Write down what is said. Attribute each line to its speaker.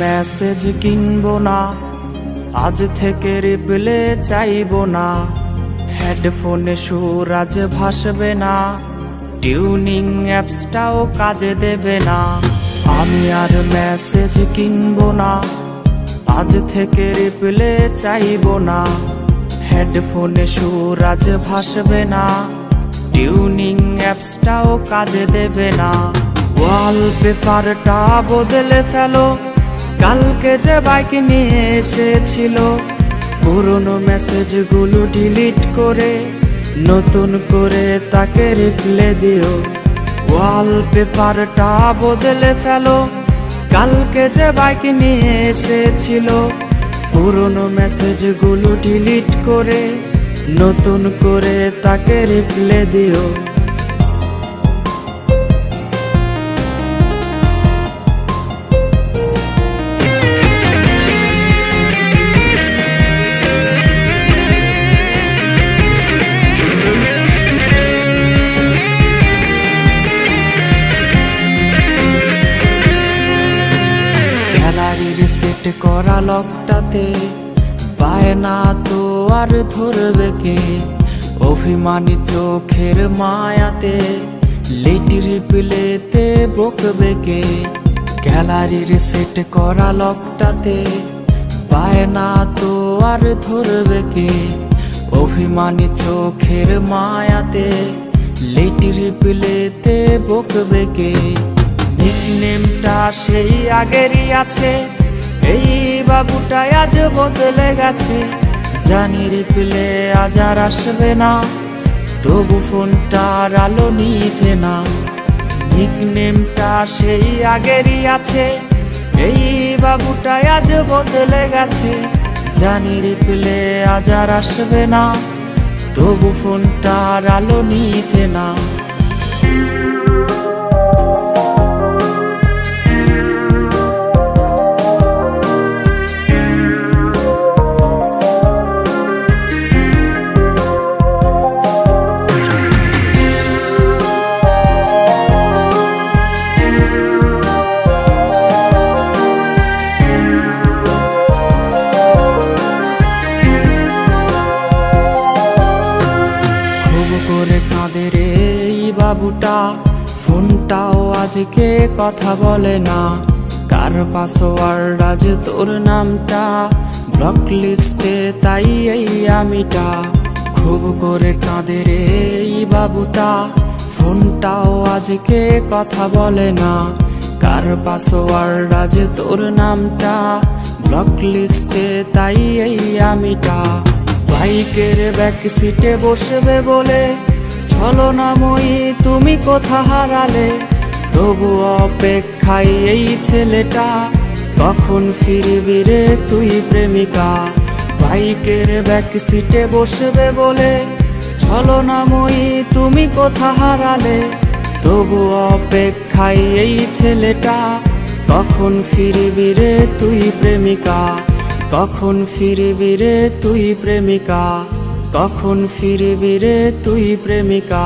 Speaker 1: Message কিনবো না, আজ থেকে রিপ্লে চাইবো না। হেডফোনে সুর আজ ভাসবে না, টিউনিং অ্যাপসটাও কাজে দেবে না। আমি আর মেসেজ কিনবো না, আজ থেকে রিপ্লে চাইবো না। হেডফোনে সুর আজ ভাসবে না, টিউনিং অ্যাপসটাও কাজে দেবে না। ওয়ালপেপারটা বদলে ফেলো, কালকে যে বাইক নিয়ে এসেছিল। পুরনো মেসেজগুলো ডিলিট করে নতুন করে তাকে রিপ্লে দিও। ওয়ালপেপারটা বদলে ফেলো, কালকে যে বাইক নিয়ে এসেছিল। পুরনো মেসেজগুলো ডিলিট করে নতুন করে তাকে রিপ্লে দিও। গ্যালারির সেট করা লকটাতে পায় না তো আর ধরবে কে। অভিমানী চোখের মায়াতে লেট রিপ্লেতে বকবে কে। গ্যালারির সেট করা লকটাতে পায় না তো আর ধরবে কে। অভিমানী চোখের মায়াতে লেট রিপ্লেতে বকবে কে। নিকনেমটা সেই আগেরই আছে, এই বাবুটা আজ বদলে গেছে। জানি রিপ্লে আজ আর আসবে না, তবু ফোনটার আলো নিভে না। নিকনেমটা সেই আগেরই আছে, এই বাবুটা আজ বদলে গেছে। জানি রিপ্লে আজ আর আসবে না, তবু ফোনটার আলো নিভে না। করে কাঁদে রে এই বাবুটা, ফোনটাও আজকে কথা বলে না। কার পাসওয়ার্ড আজ তোর নামটা, ব্লক লিস্টে তাই এই আমিটা। খুব করে কাঁদে রে এই বাবুটা, ফোনটাও আজকে কথা বলে না। কার পাসওয়ার্ড আজ তোর নামটা, ব্লক লিস্টে তাই এই আমিটা। বাইকের ব্যাক সিটে বসবে বলে ছলনাময়ী তুমি কোথা হারালে। তবু অপেক্ষায় এই ছেলেটা, কখন ফিরবি রে তুই প্রেমিকা। বাইকের ব্যাক সিটে বসবে বলে ছলনাময়ী তুমি কোথা হারালে। তবু অপেক্ষায় এই ছেলেটা, কখন ফিরবি রে তুই প্রেমিকা। কখন ফিরবি রে তুই প্রেমিকা, কখন ফিরবি রে তুই প্রেমিকা।